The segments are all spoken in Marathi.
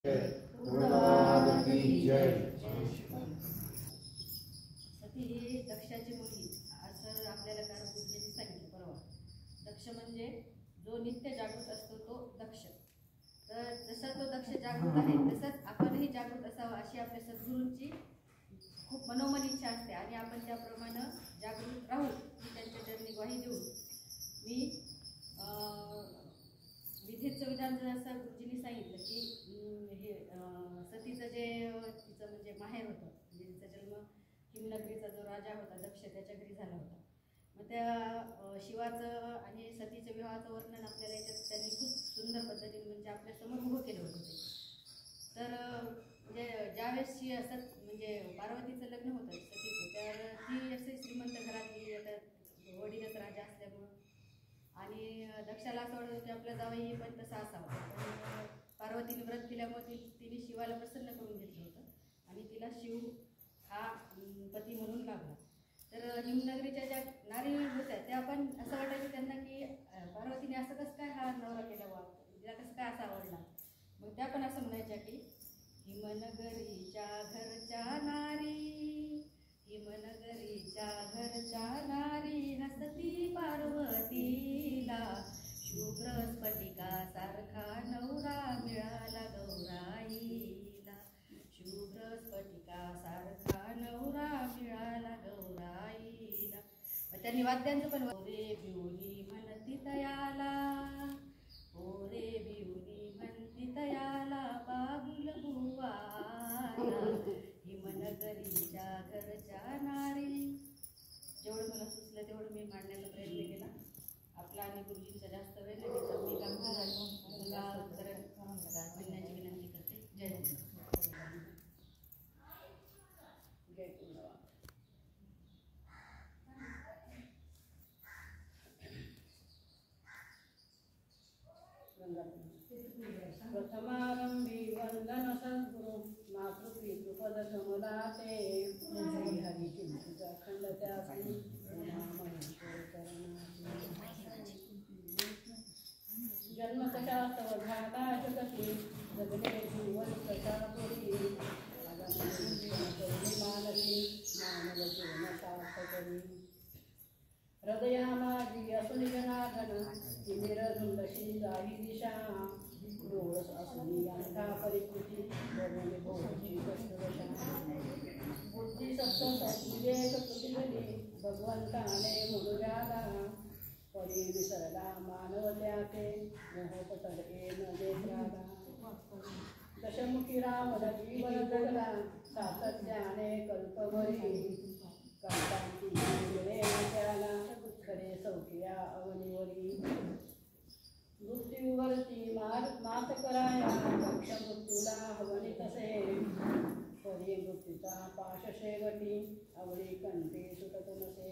सती ही दक्षाची मुलगी असं आपल्याला गुरुजींनी सांगितलं परवा. दक्ष म्हणजे जो नित्य जागृत असतो तो दक्ष. तर जसा तो दक्ष जागृत आहे तसंच आपणही जागृत असावं अशी आपल्या सद्गुरूंची खूप मनोमन इच्छा असते आणि आपण त्याप्रमाणे जागृत राहू ही त्यांच्या चरणी ग्वाही देऊन मी विधीचं विधान जसं गुरुजींनी सांगितलं की हे सतीचं जे तिचं म्हणजे माहेर होतं, म्हणजे तिचा जन्म हिमनगरीचा जो राजा होता दक्ष त्याच्या घरी झाला होता. मग त्या शिवाचं आणि सतीच्या विवाहाचं वर्णन आपल्याला याच्यात त्यांनी खूप सुंदर पद्धतीने म्हणजे आपल्यासमोर उभं केलं होतं ते. तर म्हणजे ज्यावेळेस म्हणजे पार्वतीचं लग्न होतं सतीचं, तर ती असे श्रीमंत घरातली आता वडीलच राजा असल्यामुळं आणि दक्षाला असं वाटत होतं की आपला जावई पण तसा असावा. पण पार्वतीने व्रत केल्यामुळे तिने शिवाला प्रसन्न करून घेतलं होतं आणि तिला शिव हा पती म्हणून लागला. तर हिमनगरीच्या ज्या नारी होत्या त्या पण असं वाटायचं त्यांना की पार्वतीने असं कसं काय हा नवरा केला वा, तिला कसं काय असं आवडला. मग त्या पण असं म्हणायच्या की हिमनगरीच्या घरच्या नारी, हिमनगरीच्या घरच्या नारी हसती पार्वतीला, शुभ्र स्फटिका सारखा नवरा मिळाला गौराईला, शुभ्र स्फटिका सारखा नवरा मिळाला गौराईला. मग त्यांनी वाद्यांचं पण ओरे बिवणी म्हणती तयाला, ओरे बिवणी म्हणती तयाला बाबुल बुवाला, हिमनगरीच्या घरच्या नारी. जेवढं मला सुचलं तेवढं मी मांडण्याचा प्रयत्न केला. आपला आणि गुरुजींचा जास्त वेळ नाही घेतला. मी काम म्हणण्याची विनंती करते. जय हिंद. जय कुंडवा. प्रथमारंभी वंदन सद्गुरु मातृपितृपद कमलाते, हरी चिंतित अखंड त्यासी जन्मकटास्तव घाटाशकटी जगणे जीवन प्रतापुरी, मानसी मानव जीवन सार्थकरी. हृदयामाजी असुनी जनार्दन तिमिर धुंदशी जाही दिशा, डोळस असुनी अंधा परिकृती वर्णने भोवची कष्टदशा. बुद्धी सप्त विवेक प्रतिभली भगवंताने मनुजाला, परी विसरला मानव त्याचे मोहत तडके न देत्राला. दशमुखी राम जीवन जगला सातत्याने कल्पभरी, कांतांची त्याला खरे सौख्या अवनीवरी. मृत्यूवरती मात कराया दक्ष मृत्यूला हवनी तसे, परी मृत्यूचा पाश शेवटी आवडी कंठी सुटत नसे.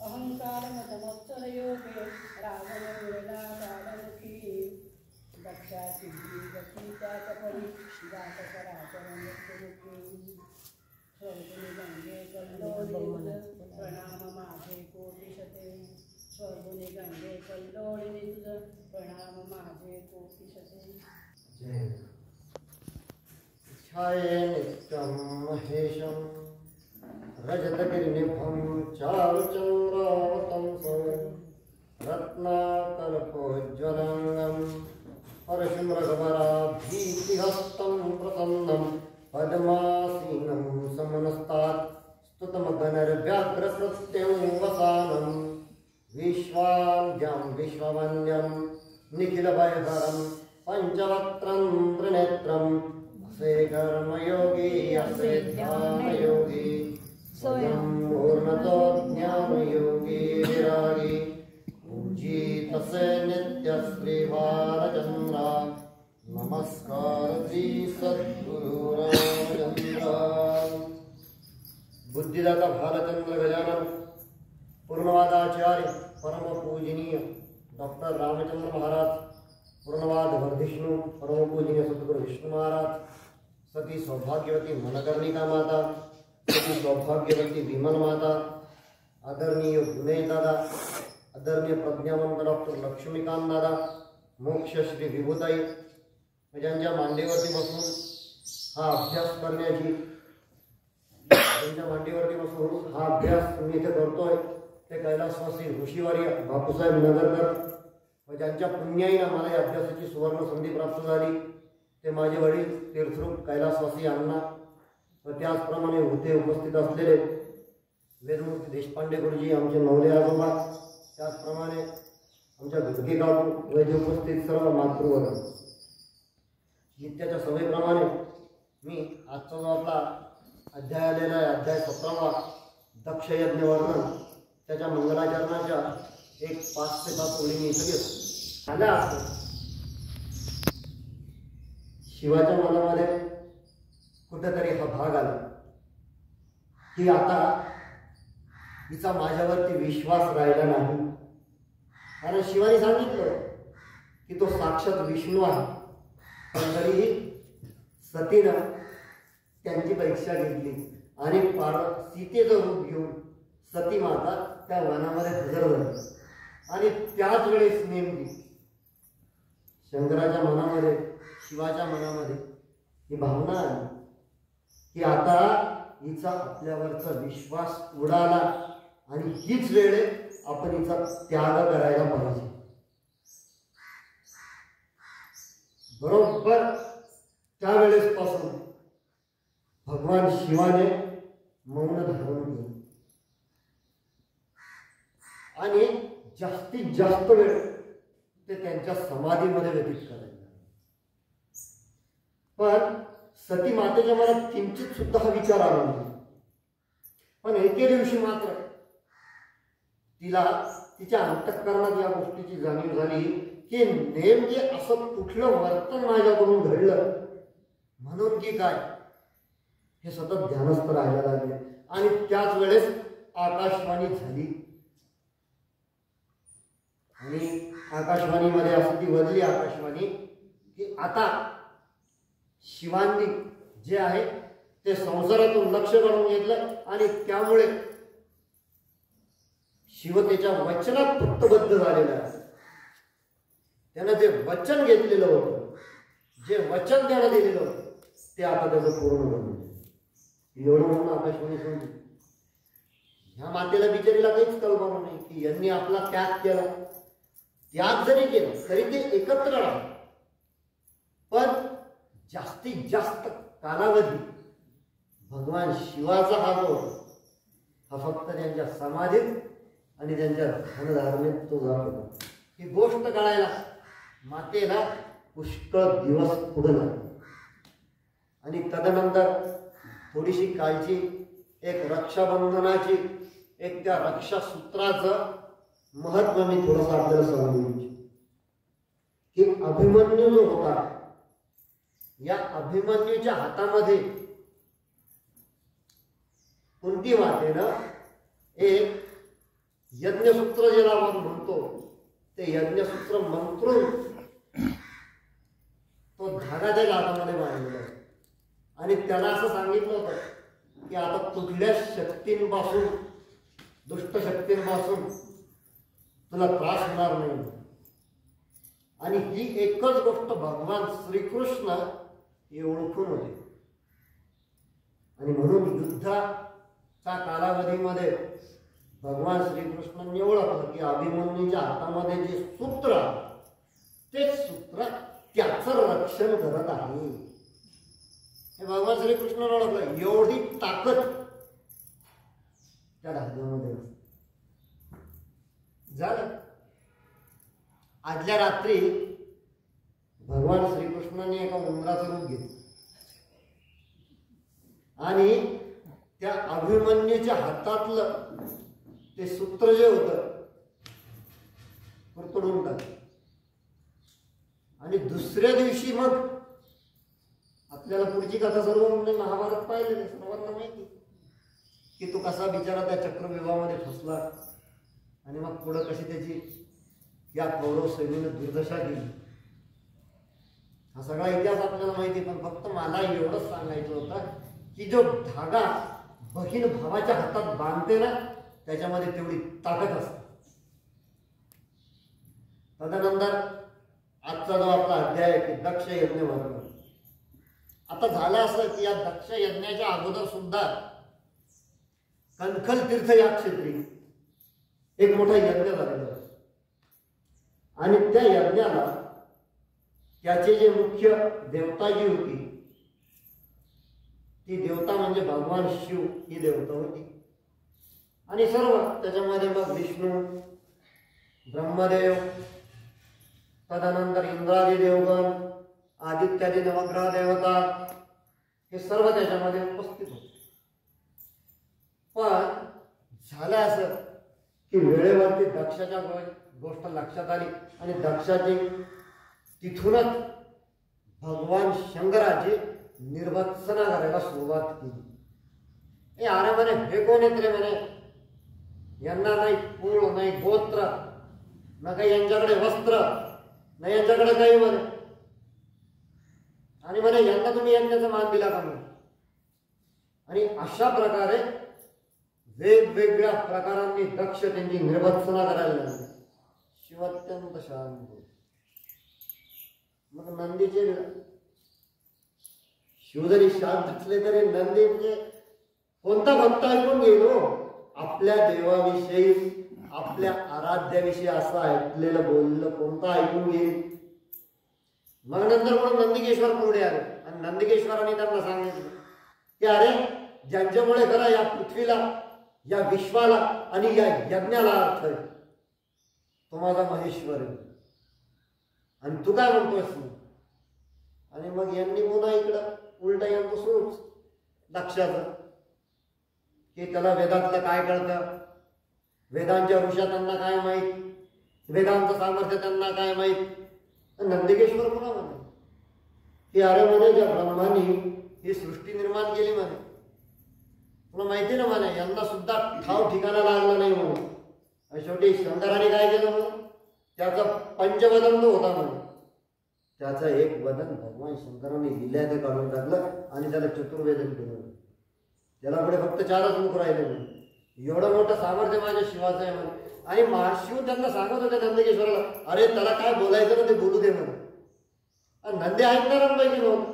अहंकार मदमत्सर योगे रावण मिळला काळमुखी, दक्षाची गती त्याच परी जात कराचरण मृत्युमुखी. स्वर्गुनी गंगे कल्लोळी प्रणाम माझे कोटिशते, स्वर्गुनी गंगे कल्लोळी तुझ प्रणाम माझे कोटिशते. छाये नित्यं महेशं रजतगिरिनिभं चारुचन्द्रावतंसं, रत्नाकल्पोज्ज्वलाङ्गं परशुमृगवराभीतिहस्तं प्रसन्नं, पद्मासीनं समनस्तात् स्तुतमगणर्व्याघ्रकृत्यं वसानं, विश्वाभ्यां विश्ववन्द्यं निखिलभयहरं पञ्चवक्त्रं त्रिनेत्रं, असे कर्मयोगी असे ध्यानयोगी, स्वयं पूर्णतो ज्ञानयोगी विरागी. पूजितसे नित्य श्री बालचंद्रा, नमस्कार श्री सद्गुरु रामचंद्रा. बुद्धिदाता भालचंद्र गजानन पूर्णवादाचार्य परम पूजनीय डॉक्टर रामचंद्र महाराज, पूर्णवाद वर्धिष्णु परम पूजनीय सद्गुरु विष्णु महाराज, सती सौभाग्यवती मनकर्णिका माता, सती सौभाग्यवती विमल माता, आदरणीय गुणेश दादा, आदरणीय प्रज्ञावंत डॉक्टर लक्ष्मीकांत दादा, मोक्ष श्री विभूताई, ज्यांच्या मांडीवरती बसून हा अभ्यास करण्याची, ज्यांच्या मांडीवरती बसून हा अभ्यास मी इथे करतोय ते कैलासवासी ऋषीवारी बापूसाहेब नगरकर व ज्यांच्या पुण्याईनं मला या अभ्यासाची सुवर्ण संधी प्राप्त झाली ते माझे वडील तीर्थरूप कैलासवासी अण्णा व त्याचप्रमाणे होते उपस्थित असलेले वेदमूर्ती देशपांडे गुरुजी आमचे नवले आजोबा, त्याचप्रमाणे आमच्या घरगे काकू व जे उपस्थित सर्व मातृवर्ग. नित्याच्या सवयीप्रमाणे मी आजचा जो आपला अध्याय आलेला आहे, अध्याय 17वा दक्षयज्ञ वर्णन, त्याच्या मंगलाचरणाच्या एक 5 ते 7 ओळी मी इथे घेतो. आल्या असं शिवाच्या मनामध्ये कुठेतरी हा भाग आला की आता हिचा माझ्यावरती विश्वास राहिला नाही. कारण शिवाने सांगितलं की तो साक्षात विष्णू आहे, पण तरीही सतीनं त्यांची परीक्षा घेतली आणि सीतेचं रूप घेऊन सती माता त्या वनामध्ये हजर झाली. आणि त्याच वेळेस नेमकी शंकराच्या मनामध्ये, शिवाच्या मनामध्ये ही भावना आली की आता हिचा आपल्यावरचा विश्वास उडाला आणि हीच वेळ आपण हिचा त्याग करायला पाहिजे. बरोबर त्यावेळेस पासून भगवान शिवाने मौन धारण केलं आणि जास्तीत जास्त वेळ ते त्यांच्या समाधीमध्ये व्यतीत करायचे. पण सती मातेच्या मनात किंचित सुद्धा हा विचार आला नाही. पण एके दिवशी मात्र तिला तिच्या अंतःकरणात या गोष्टीची जाणीव झाली की नेमके असं कुठलं वर्तन माझ्याकडून घडलं म्हणून की काय हे सतत ध्यानस्थ राहायला लागले. आणि त्याच वेळेस आकाशवाणी झाली आणि आकाशवाणीमध्ये असं ती वदली आकाशवाणी की आता शिवांनी जे आहे ते संसारातून लक्ष काढून घेतलं आणि त्यामुळे शिवतेच्या वचनात फक्तबद्ध झालेला आहे. त्यानं जे वचन घेतलेलं होतं, जे वचन त्यानं दिलेलं होतं ते आता त्याचं पूर्ण झालं. एवढं म्हणून आकाशवाणी सांगते ह्या मातेला बिचारीला काहीच कल्पना नाही की यांनी आपला त्याग केला. त्याग जरी केला तरी ते एकत्र राहतात, पण जास्तीत जास्त कालावधी भगवान शिवाचा हा जो हा फक्त त्यांच्या समाधीत आणि त्यांच्या धनधारणेत तो जात होता. ही गोष्ट कळायला मातेला पुष्कळ दिवस पुढे लागले. आणि तदनंतर थोडीशी काळजी, एक रक्षाबंधनाची, एक त्या रक्षासूत्राचं महत्व मी थोडंसं आपल्याला सांगू इच्छितो की अभिमन्यू जो होता या अभिमन्यूच्या हातामध्ये कुंती मातेनं एक यज्ञसूत्र ज्याला आपण म्हणतो ते यज्ञसूत्र मंत्रून तो धागा त्याच्या हातामध्ये बांधलेला आणि त्याला असं सांगितलं होतं की आता कुठल्या शक्तींपासून, दुष्ट शक्तींपासून तुला त्रास होणार नाही. आणि ही एकच गोष्ट भगवान श्रीकृष्ण हे ओळखून होते. आणि म्हणून युद्धाच्या कालावधीमध्ये भगवान श्रीकृष्णांनी ओळखलं की अभिमन्यूच्या हातामध्ये जे सूत्र तेच सूत्र त्याचं रक्षण करत आहे. हे भगवान श्रीकृष्णाने ओळखलं. एवढी ताकद त्या धाग्यामध्ये झालं. आदल्या रात्री भगवान श्रीकृष्णाने एका उंदराचं रूप घेतलं आणि त्या अभिमन्यूच्या हातातलं ते सूत्र जे होतं तोडून टाकलं. आणि दुसऱ्या दिवशी मग आपल्याला पुढची कथा सर्व महाभारत पाहिलेली, सर्वांना माहिती की तो कसा बिचारा त्या चक्रव्यूहामध्ये फसला आणि मग पुढं कशी त्याची या कौरव सैन्याने दुर्दशा केली. हा सगळा इतिहास आपल्याला माहिती. पण फक्त मला एवढंच सांगायचं होतं की जो धागा बहीण भावाच्या हातात बांधते ना त्याच्यामध्ये तेवढी ताकद असते. तदनंतर आजचा जो आपला अध्याय आहे की दक्ष यज्ञ वर्णन. आता झालं असं की या दक्ष यज्ञाच्या अगोदर सुद्धा कणखल तीर्थ या क्षेत्री एक मोठा यज्ञ झालेला आहे. आणि त्या यज्ञाला त्याचे जे मुख्य देवता जी होती ती देवता म्हणजे भगवान शिव ही देवता होती. आणि सर्व त्याच्यामध्ये मग विष्णू, ब्रह्मदेव, तदनंतर इंद्रादी देवगण, आदित्यादी नवग्रह देवता हे सर्व त्याच्यामध्ये उपस्थित होते. पण झालं असं की वेळेवरती दक्षाच्या गोष्ट लक्षात आली आणि दक्षाची तिथूनच भगवान शंकराची निर्वत्सना करायला सुरुवात केली. अरे म्हणे हे कोण येत रे म्हणे, यांना नाही कुळ नाही गोत्र ना काही यांच्याकडे वस्त्र नाही यांच्याकडे काही म्हणे, आणि म्हणे यांना तुम्ही यज्ञाचा मान दिला का म्हणे. आणि अशा प्रकारे वेगवेगळ्या प्रकारांनी दक्ष त्यांची निर्वत्सना करायला लागली. शिव अत्यंत शांत. मग नंदीचे शिव जरी शांत असले तरी नंदी म्हणजे कोणता भक्त ऐकून गेलो आपल्या देवाविषयी आपल्या आराध्याविषयी असं ऐकलेलं बोललं कोणता ऐकून घेईल. मग नंतर म्हणून नंदिकेश्वर पुढे आले आणि नंदिकेश्वरांनी त्यांना सांगितलं की अरे ज्यांच्यामुळे खरं या पृथ्वीला या विश्वाला आणि या यज्ञाला अर्थ आहे तो माझा महेश्वर आहे आणि तू काय म्हणतोस. आणि मग यांनी पुन्हा इकडं उलट यांचं सुरूच लक्षाचं की त्याला वेदातलं काय कळतं, वेदांच्या ऋषा त्यांना काय माहीत, वेदांचं सामर्थ्य त्यांना काय माहीत. नंदिकेश्वर पुन्हा म्हणे की अरे म्हणे ज्या ब्रह्मानी ही सृष्टी निर्माण केली म्हणे तुला माहिती ना म्हणे यांना सुद्धा ठाव ठिकाणा लागला नाही म्हणून. शेवटी शंकराने काय केलं म्हणून त्याचा पंचवदन होता म्हणून त्याचा एक वदन भगवान शंकराने लिहिल्याचं काढून टाकलं आणि त्याला चतुर्वेदन केलं. त्याला पुढे फक्त 4च मुख राहिले म्हणून. एवढं मोठं सामर्थ्य माझ्या शिवाचं आहे म्हणून. आणि महाशिव त्यांना सांगत होते नंदिकेश्वराला अरे त्याला काय बोलायचं ना ते बोलू दे म्हणून. आणि नंदी ऐकणाऱ्यांपैकी नव्हतं.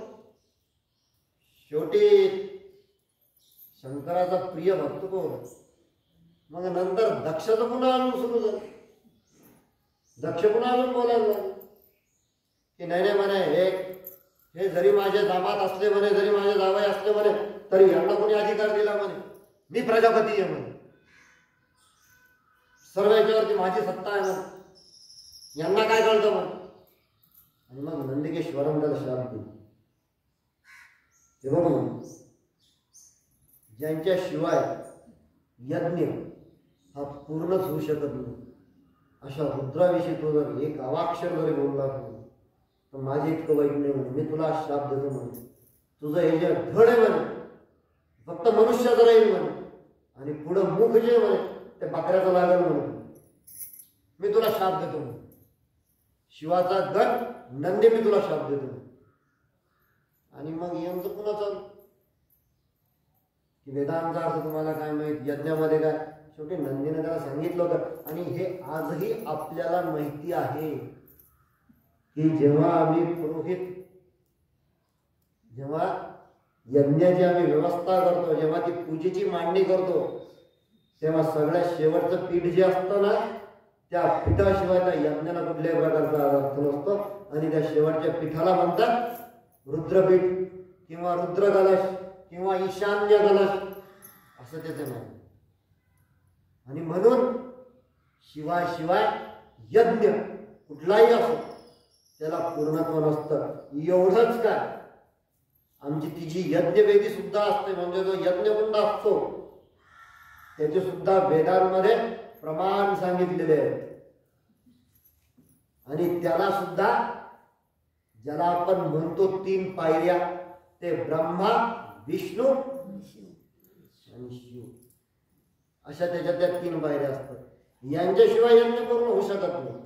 शेवटी शंकराचा प्रिय भक्त कोण. मग नंतर दक्षाचं पुन्हा अजून सुरू झालं. दक्ष पुन्हा अजून बोलायला लागले की नाही म्हणे हे जरी माझे दामात असले म्हणे जरी माझे जावई असले म्हणे तरी यांना कोणी अधिकार दिला म्हणे मी प्रजापती आहे म्हणे सर्व याच्यावरती माझी सत्ता आहे म्हणे यांना काय कळतं म्हणे. आणि मग नंदिकेश्वरम त्याला श्राप दिला. ते बघ ज्यांच्याशिवाय यज्ञ हा पूर्णच होऊ शकत नाही अशा रुद्राविषयी तो जर एक अवाक्षर जरी बोलला तर माझे इतकं वाईट नाही म्हणे मी तुला श्राप देतो म्हणे तुझं हे जे धड आहे म्हणे फक्त मनुष्याचं राहील म्हणे आणि पुढं मुख जे म्हणे ते बकऱ्याचं लागेल म्हणे मी तुला श्राप देतो म्हणे. शिवाचा गट नंदी मी तुला श्राप देतो. आणि मग यांचं पुन्हा चालू की वेदांचा अर्थ तुम्हाला काय माहित यज्ञामध्ये काय. शेवटी नंदीने त्याला सांगितलं होतं आणि हे आजही आपल्याला माहिती आहे की जेव्हा आम्ही पुरोहित जेव्हा यज्ञाची आम्ही व्यवस्था करतो जेव्हा ती पूजेची मांडणी करतो तेव्हा सगळ्यात शेवटचं पीठ जे असतं ना त्या पीठाशिवाय त्या यज्ञाला कुठल्याही प्रकारचा अर्थ नसतो. आणि त्या शेवटच्या पीठाला म्हणतात रुद्रपीठ किंवा रुद्र कलश किंवा ईशान्य कलश असं त्याचं नाव. आणि म्हणून शिवाय यज्ञ कुठलाही असो त्याला पूर्णत्व नसतं. एवढंच काय आमची तिची यज्ञवेदी सुद्धा असते म्हणजे जो यज्ञकुंड असतो त्याचे सुद्धा वेदांमध्ये प्रमाण सांगितलेले आहे. आणि त्याला सुद्धा ज्याला आपण म्हणतो 3 पायऱ्या ते ब्रह्मा विष्णू आणि शिव अशा त्याच्यात त्या 3 पायऱ्या असतात. यांच्याशिवाय यज्ञ पूर्ण होऊ शकत नाही.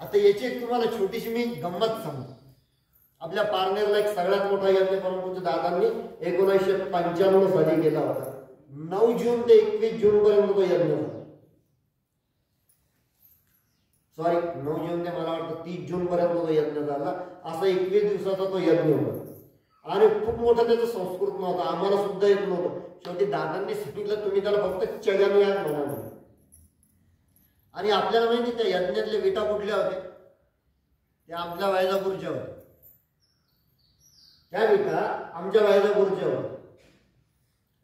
आता याची एक तुम्हाला छोटीशी मी गंमत सांगतो. आपल्या पारनेरला एक सगळ्यात मोठा यज्ञ परमपूज्य दादांनी 1995 साली केला होता. 9 जून ते 21 जून पर्यंत तो यज्ञ होता. सॉरी 9 जून ते मला वाटतं 30 जून पर्यंत तो यज्ञ झाला. असा 21 दिवसाचा तो यज्ञ होता आणि खूप मोठा त्याचा संस्कृत नव्हता, आम्हाला सुद्धा येत नव्हतं. शेवटी दादांनी सांगितलं तुम्ही त्याला फक्त चगनिया म्हणा म्हणून. आणि आपल्याला माहिती त्या यज्ञातल्या विटा कुठल्या होत्या? त्या आमच्या वायजापूरच्या होत्या. त्या विटा आमच्या वायजापूरच्या होत्या.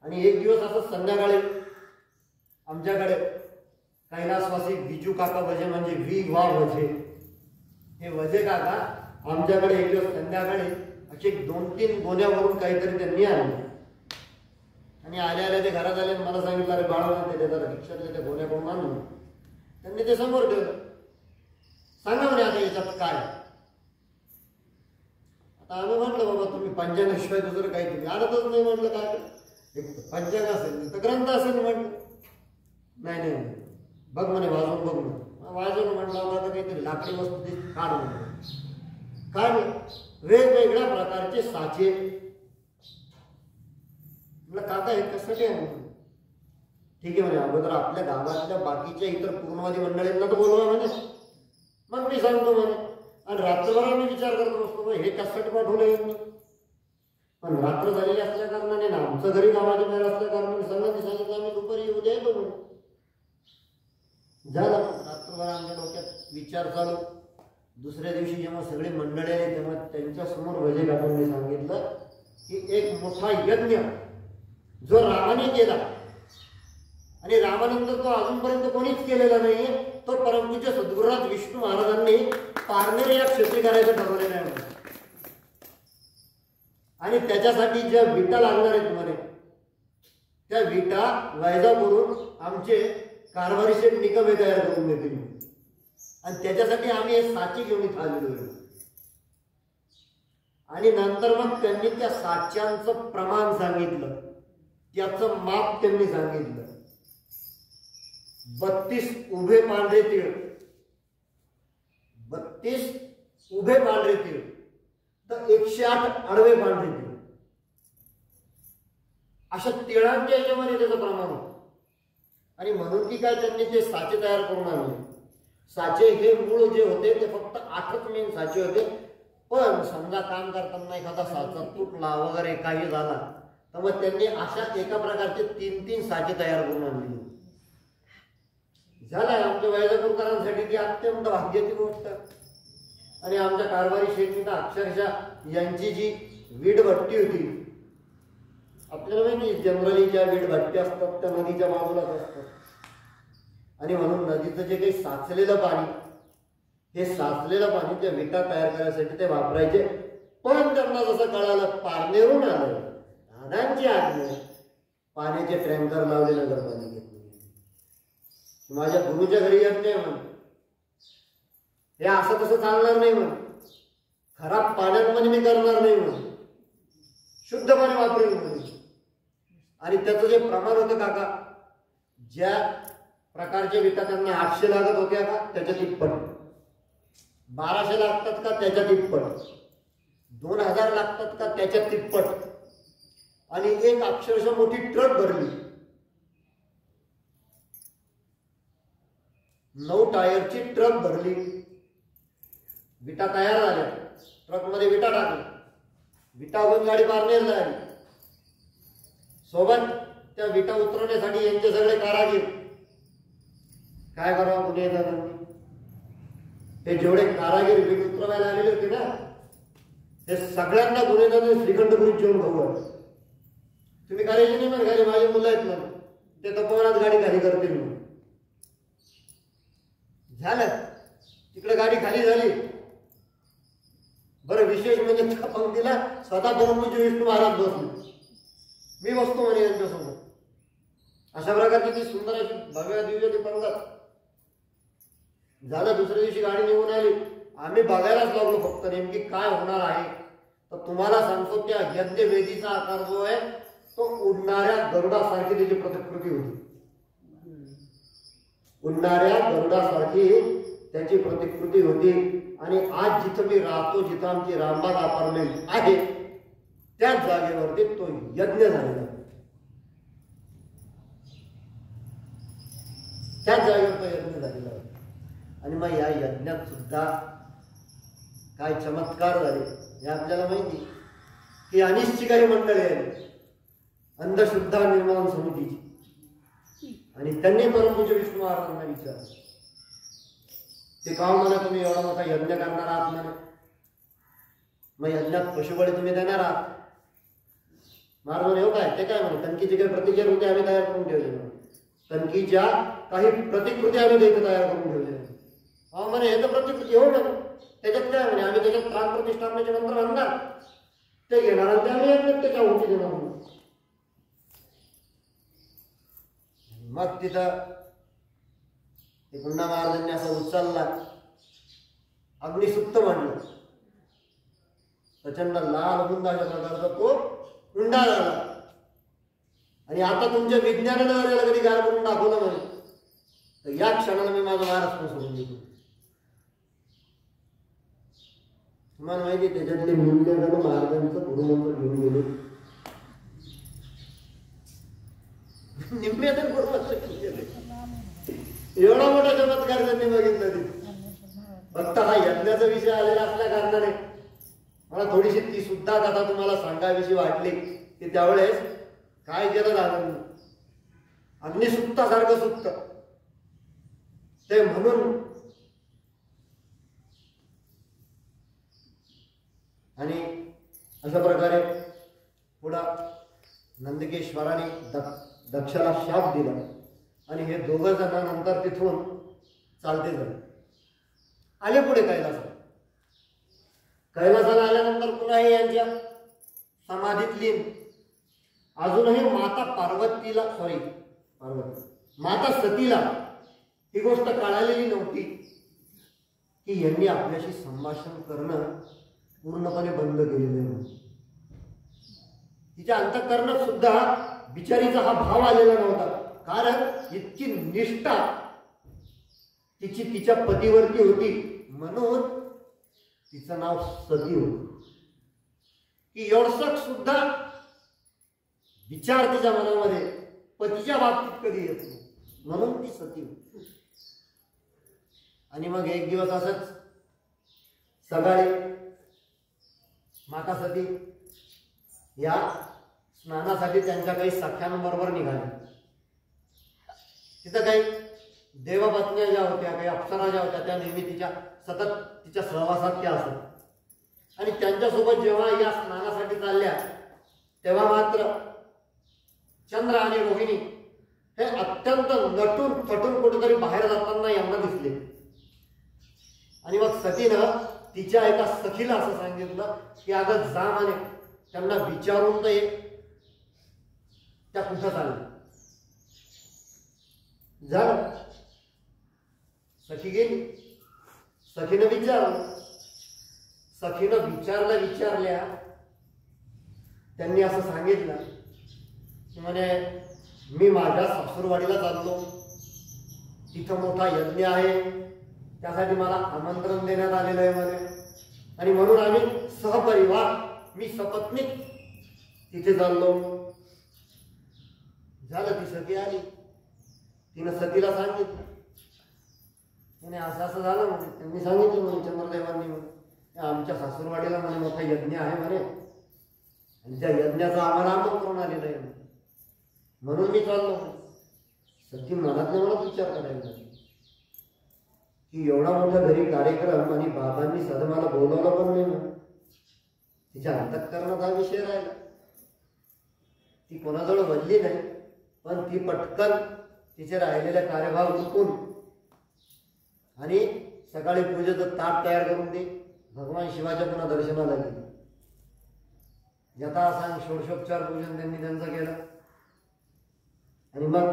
आणि एक दिवस असं संध्याकाळी आमच्याकडे कैलासवासी बिजू काका वजे म्हणजे वी वा वजे, हे वजे काका आमच्याकडे एक दिवस संध्याकाळी असे 2-3 गोण्यावरून काहीतरी त्यांनी आणले. आणि आल्या आल्या ते घरात आले मला सांगितलं अरे बाळा ते जरा रिक्षातले त्या गोण्याकडून आणून त्यांनी ते समोर ठेवलं. सांगा म्हणे आता याच्यात काय. आता आम्ही म्हटलं बाबा तुम्ही पंचांगाशिवाय दुसरं काही तुम्ही आणतच नाही. म्हटलं काय पंचांग असेल तर ग्रंथ असेल. म्हटलं नाही नाही बघ म्हणे वाजवून बघ म्हणे. वाजवून म्हटलं आता काहीतरी लाकडी वस्तू ती काढ म्हणे. काय वेगवेगळ्या प्रकारचे साचे. म्हटलं काका हे कशासाठी आहे म्हणून. ठीक आहे म्हणे अगोदर आपल्या गावातल्या बाकीच्या इतर पूर्णवादी मंडळींना तर बोलवा म्हणे, मग मी सांगतो म्हणे. आणि रात्रभर आम्ही विचार करत बसतो हे कशासाठी पाठवलं यांनी. पण रात्र झालेली असल्या कारणाने ना आमचं घरी गावाच्या बाहेर असल्या कारणाने सगळ्यांनी सांगितलं आम्ही दुपारी येऊ द्यायलो म्हणून. झालं रात्रभर आमच्या डोक्यात विचार चालू. दुसऱ्या दिवशी जेव्हा सगळे मंडळी आले तेव्हा त्यांच्या समोर वजे काकांनी सांगितलं की एक मोठा यज्ञ जो रामाने केला आणि रामानंतर तो अजूनपर्यंत कोणीच केलेला नाही, तो परमपूज्य सद्गुरुराज विष्णू महाराजांनी पारनेर या क्षेत्री करायचं ठरवलेलं आहे. आणि त्याच्यासाठी ज्या विटा लागणार आहेत म्हणे त्या विटा वैजापूरून आमचे कारभारी शेठ निकमे तयार करून देतील. आणि त्याच्यासाठी आम्ही हे साची घेऊन इथं आलेलो. आणि नंतर मग त्यांनी त्या साच्यांचं प्रमाण सांगितलं, त्याचं माप त्यांनी सांगितलं. 32 उभे पांढरे तीळ, 32 उभे पांढरे तीळ तर 108 आडवे पांढरे तीळ, अशा तिळांच्या याच्यामध्ये त्याचं प्रमाण होतं. आणि म्हणून की काय त्यांनी ते साचे तयार करून आणले. साचे हे मूळ जे होते ते फक्त 8च मेन साचे होते. पण समजा काम करताना एखादा साचा तुटला वगैरे काही झाला तर मग त्यांनी अशा एका प्रकारचे 3-3 साचे तयार करून आणले. झालं आमच्या वैजापूरकरांसाठी ती अत्यंत भाग्याची गोष्ट. आणि आमच्या कारभारी शेठनी तर अक्षरशः यांची जी वीटभट्टी होती, आपल्याला माहिती जनरली ज्या वीटभट्टी असतात त्या नदीच्या बाजूलाच असतात. आणि म्हणून नदीचं जे काही साचलेलं पाणी, हे साचलेलं पाणी त्या विटा तयार करण्यासाठी ते वापरायचे. पण त्यांना जसं कळालं पारनेरून आलं दादांची आज्ञा, पाण्याचे टँकर लावले नगरपालिकेत. माझ्या गुरुच्या घरी येत नाही म्हण, हे असं तसं चालणार नाही म्हण, खराब पाण्यात मी करणार नाही म्हण, शुद्ध पाणी वापरेल म्हणून. आणि त्याचं जे प्रमाण होतं काका, ज्या प्रकारच्या विटा त्यांना 800 लागत होत्या का त्याच्या तिप्पट, 1200 लागतात का त्याच्या तिप्पट, 2000 लागतात का त्याच्या तिप्पट. आणि एक अक्षरशः मोठी ट्रक भरली, 9 टायरची ट्रक भरली. विटा तयार झाल्या, ट्रक मध्ये विटा टाकल्या, विटा होऊन गाडी पारनेरला आली. सोबत त्या विटा उतरवण्यासाठी यांचे सगळे कारागीर. काय करावं कुठे येतात हे जेवढे कारागीर वीट उतरवायला आलेले होते ना, ते सगळ्यांना गुन्हेगार श्रीखंडपुरीत जेवण भाऊ तुम्ही करायचे नाही म्हणून घरी माझी मुलं आहेत म्हणून ते तपोवनात गाडी खाली करतील म्हणून. झालं तिकडे गाडी खाली झाली. बरं विशेष म्हणजे त्या पंक्तीला स्वतः परमपूज्य विष्णू महाराज बसले, मी बसतो म्हणे यांच्यासमोर. अशा प्रकारची ती सुंदर अशी भव्य दिव्य ती पंगत. झालं दुसऱ्या दिवशी गाडी निघून आली. आम्ही बघायलाच लागलो फक्त नेमकी काय होणार आहे. तर तुम्हाला सांगतो त्या यज्ञवेदीचा आकार जो आहे तो उडणाऱ्या गरुडासारखी त्याची प्रतिकृती होती. उडणाऱ्या गरुडासारखी त्याची प्रतिकृती होती. आणि आज जिथं मी राहतो, जिथं आमची रामबाग अपार्टमेंट आहे त्याच जागेवरती तो यज्ञ झालेला, त्याच जागेवर तो यज्ञ झालेला. आणि मग या यज्ञात सुद्धा काय चमत्कार झाले हे आपल्याला माहिती की अनिष्टची काही मंडळी आली अंधश्रद्धा निर्माण समितीची आणि त्यांनी परमपूज्य विष्णू महाराजांना विचारलं ते का म्हणा तुम्ही एवढा मोठा यज्ञ करणार आहात म्हणे मग यज्ञात पशुबळी तुम्ही देणार आहात महाराज म्हणे हो काय ते काय म्हणे कणकीची काही प्रतिक्रिया आम्ही तयार करून ठेवले कणकीच्या काही प्रतिकृती आम्ही देखील तयार करून ठेवले अहो म्हणे हे तर प्रतिकृती हो म्हणे त्याच्यात काय म्हणे आम्ही त्याच्यात प्राण प्रतिष्ठापनेचे मंत्र म्हणणार ते घेणार आणि ते आम्ही यज्ञात त्याच्या होती देणार मग तिथं पुन्हा महाराजांनी असं उचलला अग्निसुप्त म्हणलं प्रचंड लाल बुंदाच्या प्रकारचा तो उंडा झाला आणि आता तुमच्या विज्ञानानं कधी गार करून दाखवलं म्हणे तर या क्षणाला मी माझं महाराष्ट्र सोडून देतो तुम्हाला माहिती त्याच्यातले मूल्य महाराजांचं गुरुमंत्र घेऊन गेले निम्म्यातून गुरुमंत्र घेऊन गेले एवढा मोठा चमत्कार त्यांनी बघितला तिथे फक्त हा यज्ञाचा विषय आलेला असल्या कारणाने मला थोडीशी ती सुद्धा कथा तुम्हाला सांगावीशी वाटली की त्यावेळेस काय केलं झालं अग्निसुप्तासारखं सुप्त ते म्हणून आणि अशा प्रकारे पुढं नंदकेश्वराने दक्षाला शाप दिला आणि हे दोघं जण नंतर तिथून चालते झाले आले पुढे कैलासाला आल्यानंतर पुन्हा यांच्या समाधीतली अजूनही माता पार्वती माता सतीला ही गोष्ट कळालेली नव्हती की यांनी आपल्याशी संभाषण करणं पूर्णपणे बंद केलेलं आहे तिच्या अंतःकरणात सुद्धा बिचारीचा हा भाव आलेला नव्हता कारण इतकी निष्ठा तिची तिच्या पतीवरती होती म्हणून तिचं नाव सती होतं की एवढसक सुद्धा विचार तिच्या मनामध्ये पतीच्या बाबतीत कधी येत नाही म्हणून ती सती होती आणि मग एक दिवस असंच सकाळी माता सती या स्नानासाठी त्यांच्या काही सख्यांबरोबर निघाल्या तिथं काही देवपत्न्या ज्या होत्या काही अप्सरा ज्या होत्या त्या नेहमी तिच्या सतत तिच्या सहवासात त्या असत आणि त्यांच्यासोबत जेव्हा या स्नानासाठी चालल्या तेव्हा मात्र चंद्र आणि रोहिणी हे अत्यंत नटून थटून कुठेतरी बाहेर जाताना यांना दिसले आणि मग सतीनं तिच्या एका सखीला असं सांगितलं की अगं जा म्हणे त्यांना विचारून तर ये त्या कुठं चालल्या झालं सखी गेली सखीनं विचारल्या त्यांनी असं सांगितलं की म्हणे मी माझ्या सासूरवाडीला चाललो तिथं मोठा यज्ञ आहे त्यासाठी मला आमंत्रण देण्यात आलेलं आहे म्हणे आणि म्हणून आम्ही सहपरिवार मी सपत्नीक तिथे चाललो झालं ती सती आली तिनं सतीला सांगितलं म्हणे असं असं झालं म्हणे त्यांनी सांगितलं म्हणे चंद्रदेवांनी म्हणे आमच्या सासूरवाडीला म्हणे मोठा यज्ञ आहे म्हणे आणि त्या यज्ञाचं आम्हाला आमंत्रण आलेलं आहे म्हणून मी चाललो सती मनातले मला विचार करायला की एवढा मोठा घरी कार्यक्रम आणि बाबांनी सध्या मला बोलावलं पण नाही म्हणून तिच्या अंतःकरणात हा विषय राहिला ती कोणाजवळ बोलली नाही पण ती पटकन तिचे राहिलेले कार्यभाग चुकून आणि सकाळी पूजेचं ताट तयार करून दे भगवान शिवाच्या पुन्हा दर्शनाला गेली यथासांग षोडशोपचार पूजन त्यांनी त्यांचं केलं आणि मग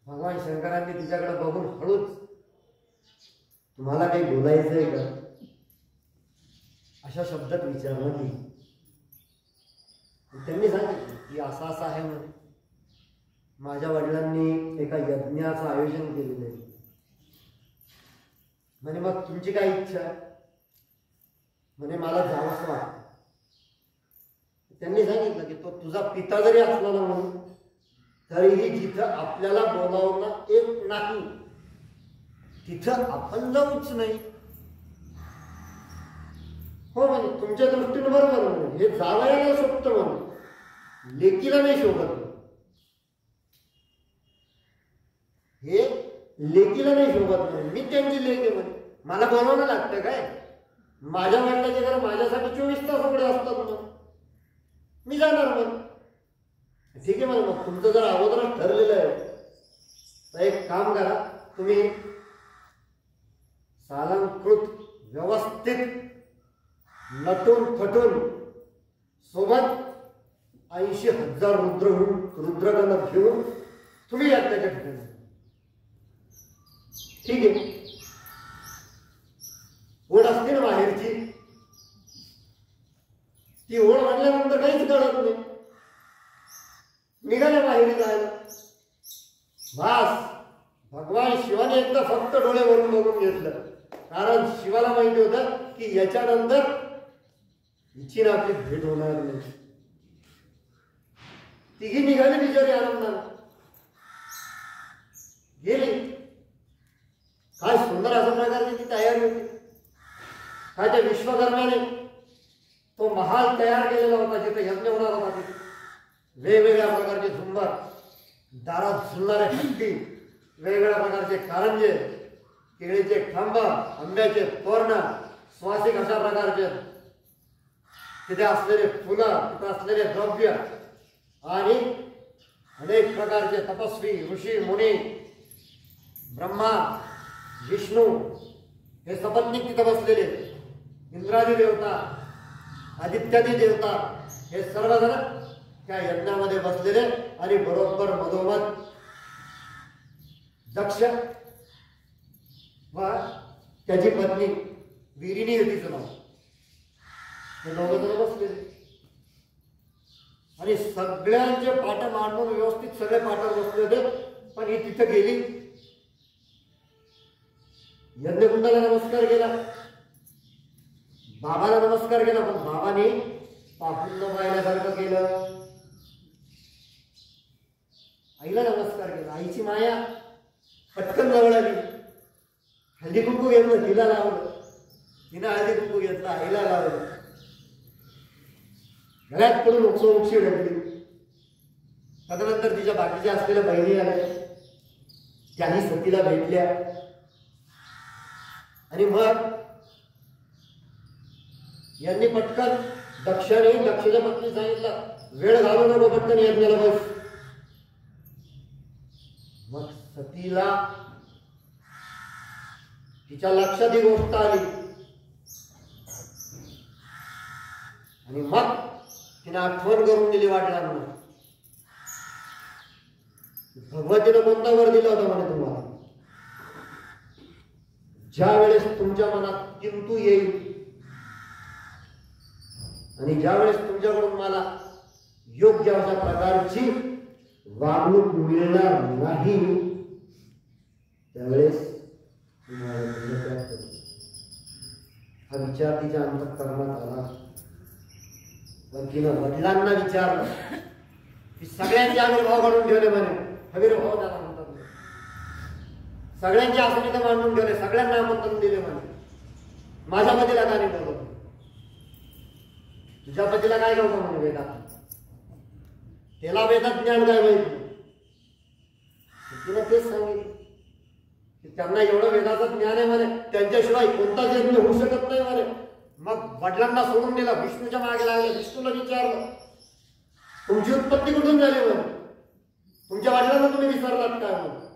भगवान शंकरांनी तिच्याकडे बघून हळूच तुम्हाला काही बोलायचंय का अशा शब्दात विचारलं की त्यांनी सांगितलं की असं असं आहे म्हणे माझ्या वडिलांनी एका यज्ञाचं आयोजन केलेलं आहे म्हणे मग तुमची काय इच्छा आहे म्हणे मला जावंसं वाटतं त्यांनी सांगितलं की तो तुझा पिता जरी असला ना म्हणून तरीही जिथं आपल्याला बोलावणं एक नाही तिथं आपण जाऊच नाही. हो म्हणे, तुमच्या दृष्टीने बरोबर म्हणे, हे जावयाला शोभतं म्हणे, लेकीला नाही शोभत. हे लेकीला नाही शोभत म्हणे, मी त्यांची लेक आहे म्हणे, मला बोलवणं लागतं काय? माझ्या वडिलांचे घर माझ्यासाठी 24 तास उघडे असतात म्हणे, मी जाणार म्हणे. ठीक आहे म्हणे, मग तुमचं जर अगोदरच ठरलेलं आहे तर एक काम करा, तुम्ही सालंकृत व्यवस्थित नटून थटून सोबत 80,000 रुद्रगण घेऊन तुम्ही या त्याच्या ठिकाणी. ठीक आहे, ओढ असते ना बाहेरची, ती ओढ म्हटल्यानंतर काहीच कळत नाही, निघाल्या बाहेर जायला. वास भगवान शिवाने एकदा फक्त डोळे भरून बघून घेतलं, कारण शिवाला माहिती होतं की याच्यानंतर हिची ना आपली भेट होणार नाही. तिघी निघाली बिचारी आनंदाने गेली. काय सुंदर अशा प्रकारची ती तयारी होती. काय त्या विश्वकर्माने तो महाल तयार केलेला होता, जिथे यज्ञ होणार होता. तिथे वेगवेगळ्या प्रकारचे झुंबर, दारात झुलणारे हत्ती, वेगवेगळ्या प्रकारचे कारंजे, केळीचे खांब, आंब्याचे तोरण, सुवासिक अशा प्रकारचे तिथे असलेले फुलं, तिथे असलेले द्रव्य आणि अनेक प्रकारचे तपस्वी, ऋषी, मुनी, ब्रह्मा, विष्णू हे सपत्नीक तिथे बसलेले, इंद्रादी देवता, आदित्यादी देवता हे सर्वजण त्या यज्ञामध्ये बसलेले. आणि बरोबर मधोमध दक्ष व त्याची पत्नी वीरिणी आहे तिचं नाव, हे दोघं जण बसलेले. आणि सगळ्यांचे पाठ मांडून व्यवस्थित सगळे पाठावर बसले होते. पण ही तिथे गेली, यज्ञकुंडाला नमस्कार केला, बाबाला नमस्कार केला, पण बाबाने पापून पाहिल्यासारखं केलं. आईला नमस्कार केला, आईची माया पटकन जवळ आली, हळदी कुंकू घेतलं, तिला लावलं, तिनं हळदी कुंकू घेतला, आईला लावलं, घरात पडून उकशी घडली. त्यानंतर तिच्या बाकीच्या असलेल्या बहिणी आल्या, त्यांनी सतीला भेटल्या. आणि मग यांनी पटकन दक्षाच्या पत्नी सांगितलं, वेळ घालू नको, पटकन यज्ञाला बस. मग सतीला तिच्या लक्षात ही गोष्ट आली आणि मग तिने आठवण करून दिली वाटल्यानं, भगवतीनं कोणता वर दिला होता म्हणे तुम्हाला, ज्या वेळेस तुमच्या मनात किंतु येईल आणि ज्या वेळेस तुमच्याकडून मला योग्य अशा प्रकारची वागणूक मिळणार नाही, त्यावेळेस हा विचार तिच्या अंतःकरणात आला. पण तिनं वडिलांना विचारलं की सगळ्यांचे आविर्भाव घडून ठेवले म्हणे, आविर्भाव त्याला म्हणतात, सगळ्यांचे आसन इथं मांडून ठेवले, सगळ्यांना आमंत्रण दिले म्हणे, माझ्या पतीला का नाही बोलवलं, तुझ्या पतीला काय नव्हतं म्हणे वेदात, त्याला वेदात ज्ञान काय माहिती. तिला तेच सांगितलं की त्यांना एवढं वेदाचं ज्ञान आहे म्हणे, त्यांच्याशिवाय कोणताच यज्ञ होऊ शकत नाही म्हणे. मग वडिलांना सोडून दिलं, विष्णूच्या मागे लागले, विष्णूला विचारलं तुमची उत्पत्ती कुठून झाली म्हणे, तुमच्या वडिलांना तुम्ही विसरलात काय म्हणे,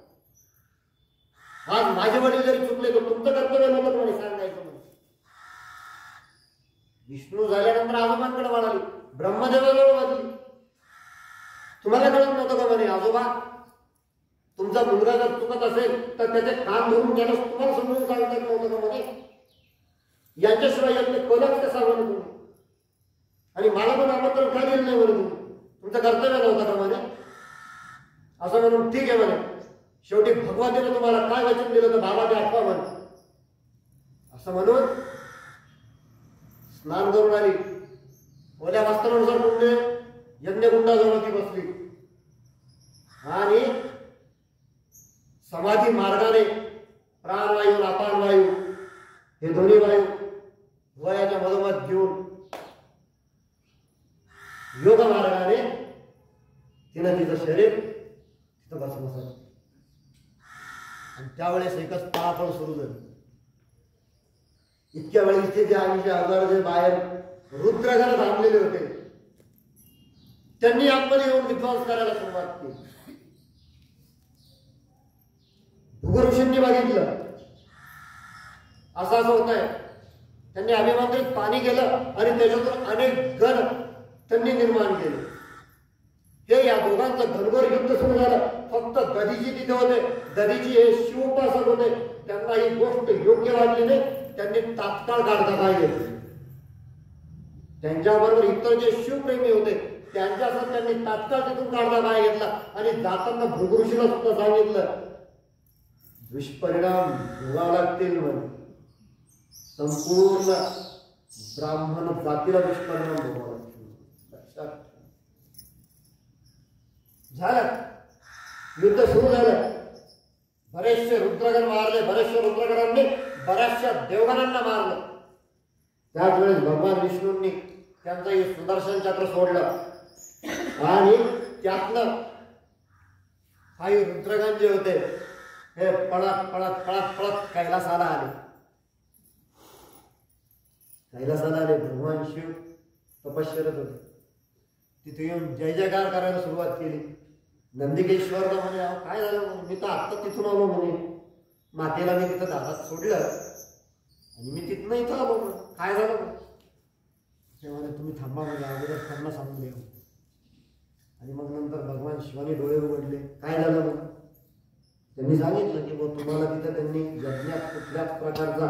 आज माझे वडील जरी चुकले तर तुमचं कर्तव्य नव्हतं म्हणे सांगायचं म्हणे. विष्णू झाल्यानंतर आजोबांकडे वळाली, ब्रह्मदेवाजवळ वाजली, तुम्हाला कळत नव्हतं का म्हणे आजोबा, तुमचा मुलगा जर चुकत असेल तर त्याचे कान धरून त्याला तुम्हाला समजून सांगता येत नव्हतं का म्हणे, यांच्याशिवाय यज्ञ कोणाच कसा म्हणे तुम्ही, आणि मला पण आमंत्रण का दिलं नाही म्हणे, तुमचं कर्तव्य नव्हतं का म्हणे. असं म्हणून ठीक आहे म्हणे, शेवटी भगवतीने तुम्हाला काय वचन दिलं तर बाबा ते आठवा म्हणे. असं म्हणून स्नान करून आली, ओल्या वस्त्रानुसार कुंडे यज्ञकुंडाजवळ ती बसली आणि समाधी मार्गाने प्राणवायू आणि अपानवायू हे दोन्ही वायू वयाच्या मधोमध घेऊन योग मार्गाने तिनं तिचं शरीर तिथं बसवलं. आणि त्यावेळेस एकच पळापळ सुरू झाली. इतक्या वेळेस इथे जे 80,000 जे बाहेर रुद्रगण थांबलेले होते त्यांनी आतमध्ये येऊन विध्वंस करायला सुरुवात केली. भृगु ऋषींनी बघितलं असं होत आहे. त्यांनी अभिमंत्रित पाणी केलं आणि त्याच्यातून अनेक गण त्यांनी निर्माण केले. हे या दोघांचं घनघोर युद्ध सुरू झालं. फक्त दधीजी तिथे होते. दधीजी हे शिवोपासक होते. त्यांना ही गोष्ट योग्य वाटली नाही. त्यांनी तात्काळ काढता पाय घेतले. त्यांच्याबरोबर इतर जे शिवप्रेमी होते त्यांच्यासह त्यांनी तात्काळ तिथून काढता पाय घेतला आणि जाताना भृगु ऋषीला सुद्धा सांगितलं दुष्परिणाम भोगावे लागतील. म्हणून संपूर्ण ब्राह्मण जातीला दुष्परिणाम भोगावे लागतील. झालं युद्ध सुरू झालं. बरेचसे रुद्रगण मारले. बरेचशे रुद्रगणांनी बऱ्याचशा देवगणांना मारलं. त्याच वेळेस भगवान विष्णूंनी त्यांचं हे सुदर्शन चक्र सोडलं आणि त्यातनं काही रुद्रगण जे होते हे पळत पळत पळत पळत कैलासाला आले. कैलासाला आले. भगवान शिव तपश्चर्यात होते. तिथे येऊन जय जयकार करायला सुरुवात केली. नंदिकेश्वरला म्हणे अहो काय झालं म्हणे मी तर आत्ता तिथून आलो म्हणे. मातेला मी तिथं दारात सोडलं आणि मी तिथनं इथं आलो म्हणे. काय झालं म्हणे. ते म्हणे तुम्ही थांबा म्हणजे अगोदर त्यांना सांगून देऊ. आणि मग नंतर भगवान शिवाने डोळे उघडले. काय झालं म्हणे. त्यांनी सांगितलं की तुम्हाला तिथं त्यांनी यज्ञात कुठल्याच प्रकारचा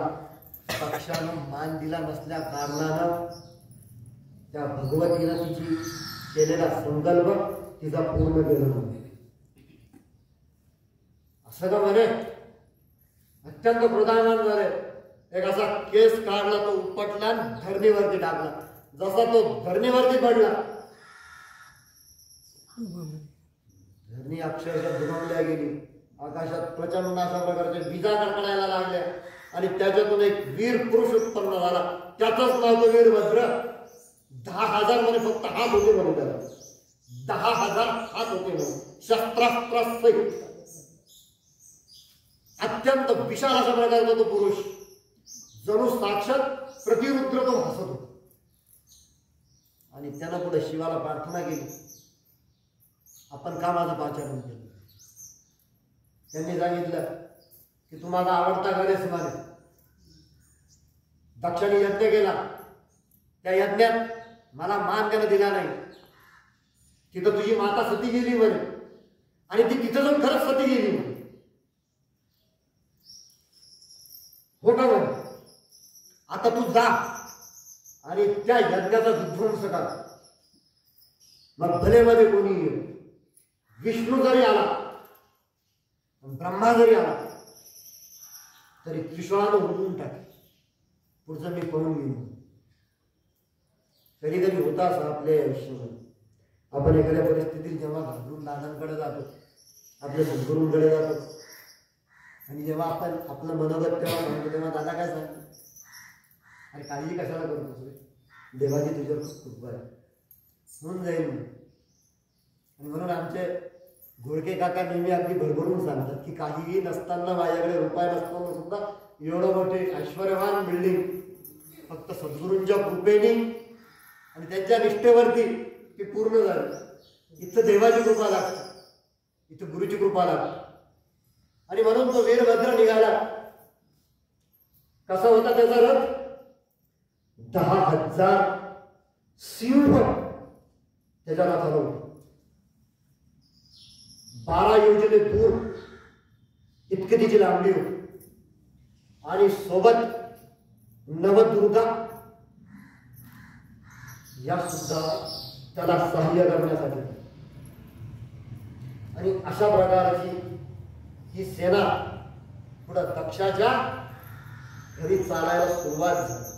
पक्षानं मान दिला नसल्या कारणानं त्या भगवतीनं तिची केलेला संकल्प तिचा पूर्ण केला म्हणे. असं का म्हणे. अत्यंत क्रोधायमान झाले. एक असा केस काढला तो उपटला धरणीवरती टाकला. जसा तो धरणीवरती पडला धरणी अक्षरशः दुखावल्या गेली. आकाशात प्रचंड अशा प्रकारचे विजा कडकडायला लागल्या आणि त्याच्यातून एक वीर पुरुष उत्पन्न झाला. त्याचंच नाव तो वीरभद्र. 10,000 मध्ये फक्त हात होते म्हणून त्याला 10,000 हात होते म्हणून शस्त्रास्त्रासहित अत्यंत विशाल अशा प्रकारचा तो पुरुष जणू साक्षात प्रतिरुद्र तो हसत होता. आणि त्यानं पुढे शिवाला प्रार्थना केली आपण का माझं पाचारण केलं. त्यांनी सांगितलं की तू माझा आवडता गणेश माने. दक्षाने यज्ञ केला. त्या यज्ञात मला मान त्यानं दिला नाही. तिथं तुझी माता सती गेली म्हणे आणि ती तिथं जाऊन खरंच सती गेली म्हणे. हो का म्हणे. आता तू जा आणि त्या यज्ञाचा विध्वंस कर. मग भलेमध्ये कोणी येईल. विष्णू जरी आला ब्रह्मा जरी आला तरी त्रिशूळानं उडवून टाक. पुढचं मी पळून घेईन. कधी कधी होता असं आपल्या आयुष्यामध्ये. आपण एखाद्या परिस्थितीत जेव्हा घाबरून दादांकडे जातो आपल्या सद्गुरूंकडे जातो आणि जेव्हा आपण आपलं मनोगत तेव्हा म्हणतो तेव्हा दादा काय सांगतो अरे काळजी कशाला करतो देवाची तुझ्यावर खूप कृपा आहे होऊन जाईल. आणि म्हणून आमचे घोडके काका नेहमी अगदी भरभरून सांगतात की काहीही नसताना माझ्याकडे रुपये नसताना सुद्धा एवढं मोठे ऐश्वर्यवान बिल्डिंग फक्त सद्गुरूंच्या कृपेने आणि त्यांच्या निष्ठेवरती ती पूर्ण झाली. इथं देवाची कृपा लागते. इथं गुरुची कृपा लागते. आणि म्हणून तो वीरभद्र निघाला. कसा होता त्याचा रथ. 10,000 सिंह त्याच्या रथाला होते. 12 योजने दूर इतकी तिची लांबी होती. आणि सोबत नवदुर्गा या सुद्धा त्याला सहाय्य करण्यासाठी. आणि अशा प्रकारची ही सेना पुढे दक्षाच्या घरी चालायला सुरुवात झाली.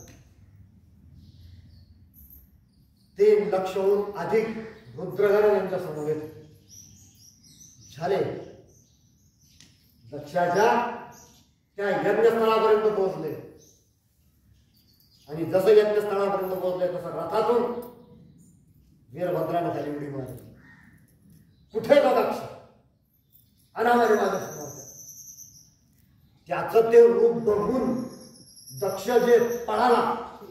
3 लक्षहून अधिक रुद्रगण यांच्या समवेत झाले. दक्षाच्या त्या यज्ञस्थळापर्यंत पोहोचले आणि जसं यज्ञस्थळापर्यंत पोहोचले तसं रथातून वीरभद्राने खाली उडी मारली. कुठे तो दक्ष अनामाने माझ्या समोर. त्याचं ते रूप बघून दक्ष जे पळाला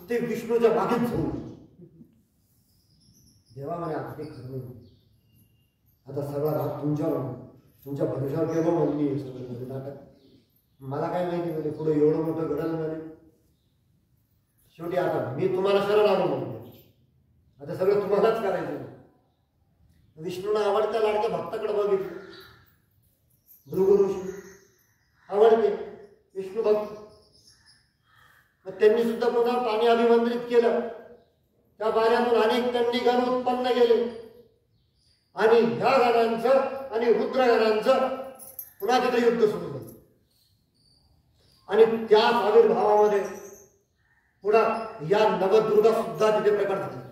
ते विष्णूच्या मागेच झोडून. देवा म्हणे आता ते खरं नाही, आता सगळा भाग तुमच्या भरोशावर केव्हा म्हणली सगळं नाटक. मला काय माहिती म्हणजे पुढे एवढं मोठं घडलं म्हणे. शेवटी आता मी तुम्हाला शरण आलो म्हणतो, आता सगळं तुम्हालाच करायचं. विष्णूला आवडत्या लाडक्या भक्ताकडे बघितलं. भृगु ऋषी आवडते विष्णू भक्त. मग त्यांनी सुद्धा पुन्हा पाणी अभिमंत्रित केलं. त्या पाण्यातून अनेक त्यांनी गण उत्पन्न केले आणि ह्या गणांचं आणि रुद्रगणांचं पुन्हा तिथे युद्ध सुरू झालं. आणि त्याच आविर्भावामध्ये पुन्हा या नवदुर्गा सुद्धा तिथे प्रकट झाली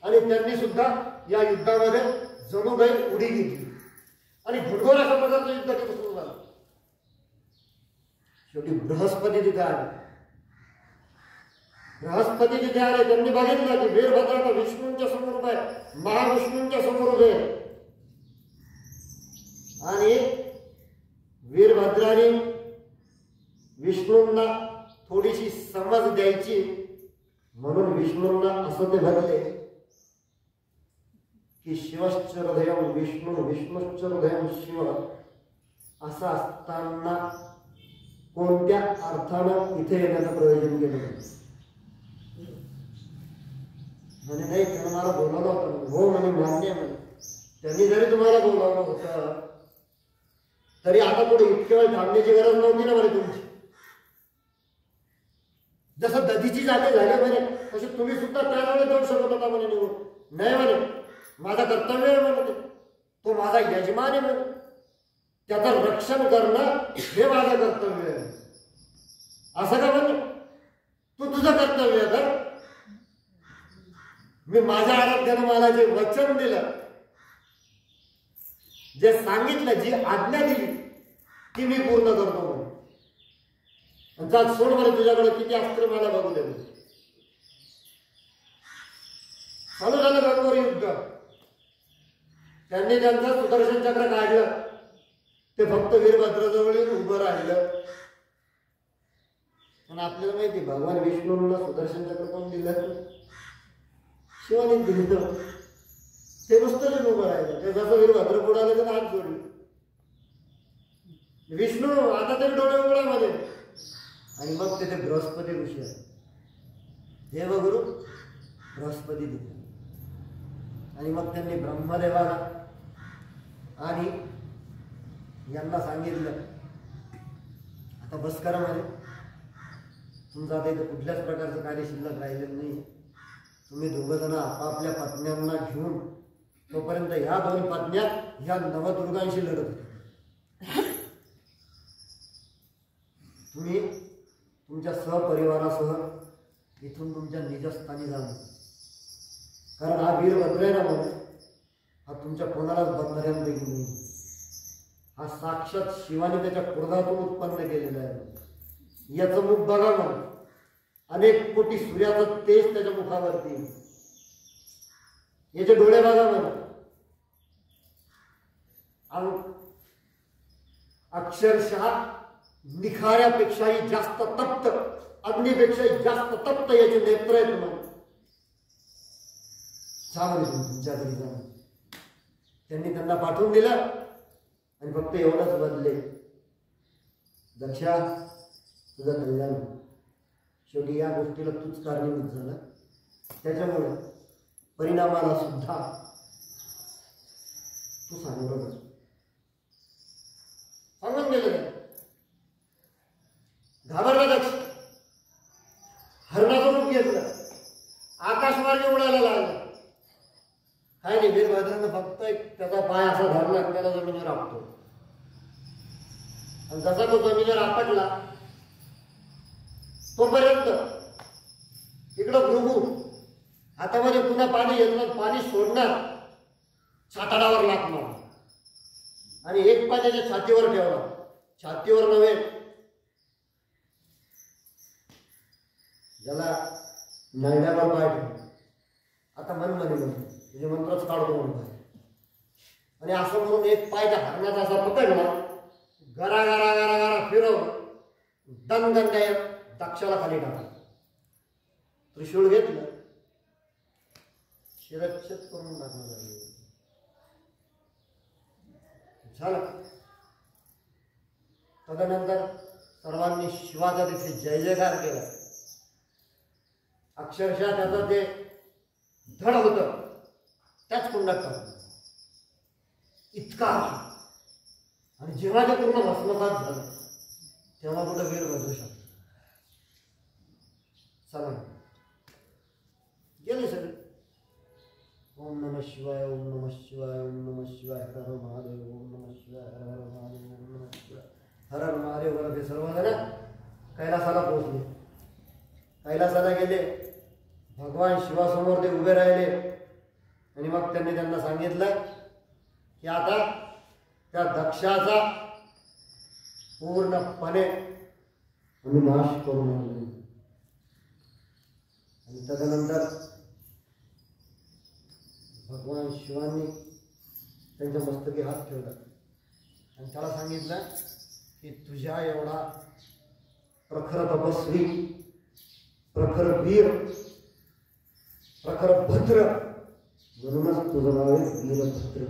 आणि त्यांनी सुद्धा या युद्धामध्ये जणू काही उडी घेतली आणि भुडगोर अशा प्रकारचं युद्ध तिथे सुरू झालं. शेवटी बृहस्पती तिथे आले. बृहस्पती तिथे आले. त्यांनी बघितलं की वीरभद्राचा विष्णूंच्या समोर उभा आहे, महाविष्णूंच्या समोर उभे आणि वीरभद्राने विष्णूंना थोडीशी समज द्यायची म्हणून विष्णूंना असं ते भरले की शिवश्च हृदयं विष्णू विष्णुश्च हृदयं शिव. असं असताना कोणत्या अर्थानं इथे येण्याचं प्रयोजन केलं म्हणजे नाही. त्यानं मला बोलावलं होतं. हो म्हणे मान्य म्हणे. त्यांनी जरी तुम्हाला बोलावलं होतं तरी आता पुढे इतक्या वेळ थांबण्याची गरज नव्हती ना म्हणे तुमची. जसं दधीची जागे झाली म्हणे तशी तुम्ही सुद्धा त्यावेळेस जाऊ शकत होता म्हणे निवड. नाही म्हणे माझा कर्तव्य आहे म्हणे, तो माझा यजमान आहे म्हणे, त्याचं रक्षण करणं हे माझं कर्तव्य आहे. असं का म्हणे तू तुझं कर्तव्य कर. मी माझ्या आराध्यानं मला जे वचन दिलं, जे सांगितलं, जी आज्ञा दिली ती मी पूर्ण करतो म्हणे. चाल सोड म्हणे तुझ्याकडे किती अस्त्र मला बघू दे. चालू झालं गणगोर युद्ध. त्यांनी त्यांचं सुदर्शन चक्र काढलं. ते फक्त वीरभद्राजवळ येऊन उभं राहिलं. पण आपल्याला माहिती भगवान विष्णूंना सुदर्शन चक्र कोण दिलं? शिवाने दिलं. ते नुसतं उभं राहिलं. ते जसं वीरभद्र पुढे आले तर हात जोडले. विष्णू आता तरी डोळे उघडा मध्ये. आणि मग तिथे बृहस्पती ऋषी आहे. देवगुरु बृहस्पती तिथे. आणि मग त्यांनी ब्रह्मदेवाला आणि यांना सांगितलं आता बस करा म्हणे. तुमचं आता इथं कुठल्याच प्रकारचं कार्य शिल्लक राहिलेलं नाही. तुम्ही दोघं जण आपापल्या पत्न्यांना घेऊन तोपर्यंत ह्या दोन पत्न्या ह्या नवदुर्गांशी लढत होत्या. तुम्ही तुमच्या सहपरिवारासह इथून तुमच्या निजस्थानी जाणं. कारण हा वीरभद्र आहे ना म्हणून हा तुमच्या कोणालाच बंधऱ्यांपैकी नाही. हा साक्षात शिवाने त्याच्या क्रोधातून उत्पन्न केलेला आहे. याचं मुख बघा म्हणून अनेक कोटी सूर्याचं तेज त्याच्या मुखावरती. याचे डोळे बघा म्हणून अक्षरशः निखाऱ्यापेक्षाही जास्त तप्त, अग्नीपेक्षाही जास्त तप्त याचे नेत्र आहेत म्हणून. तुमच्या घरी जा. त्यांनी त्यांना पाठवून दिलं आणि फक्त एवढंच बदले दक्षा तुझं कल्याण. शेवटी या गोष्टीला तूच कारणीभूत झाला. त्याच्यामुळे परिणामाला सुद्धा तू सांगू सांगून दिलं. घाबरला दक्ष. हरणाचं रूप घेतलं. आकाशमार्गे उडायला लागला. काय नाही वीरभद्रानं फक्त त्याचा पाय असा धरला त्याला जमिनीवर आपतो. आणि जसा तो जमिनीवर आपटला तोपर्यंत इकडं भृगू हातामध्ये पुन्हा पाणी घेतलं. पाणी सोडणार छाताडावर लाथ मारला आणि एक पाय त्याच्या छातीवर ठेवला छातीवर नव्हे, ज्याला नरड्यावर पाय ठेवला. आता मनमनी म्हणतो म्हणजे मंत्रच काढतो म्हणून पाय. आणि असं म्हणून एक पाय त्या हरणाचा असा पकडला, गरा गरा गरा गरा फिरव, दणदंड्या दक्षाला खाली टाकला. त्रिशूळ घेतलं, शिरच्छेद करून टाकलं झालं. तदनंतर सर्वांनी शिवाचा तिथे जय जयकार केला. अक्षरशः त्याचं ते धड होतं त्याच कुंडात टाकलं, इतका. आणि जेव्हा ते पूर्ण भस्मसात झालं तेव्हा कुठं वीर बदलू शकतो. चला गेले सगळे. ओम नमः शिवाय, ओम नमः शिवाय, ओम नमः शिवाय, हर हर महादेव, ओम नमः शिवाय, हर हर महादेव, ओम नमः शिवाय, हर हर महादेव करत हे सर्वजण कैलासाला पोहोचले. कैलासाला गेले. भगवान शिवासमोर ते उभे राहिले. आणि मग त्यांना सांगितलं की आता त्या दक्षाचा पूर्णपणे आम्ही नाश करून आणले. आणि तदनंतर भगवान शिवांनी त्यांच्या मस्तकी हात ठेवला आणि त्याला सांगितलं की तुझ्या एवढा प्रखर तपस्वी, प्रखर वीर, प्रखर भद्र, म्हणूनच तुझं नाव आहे वीरभद्र.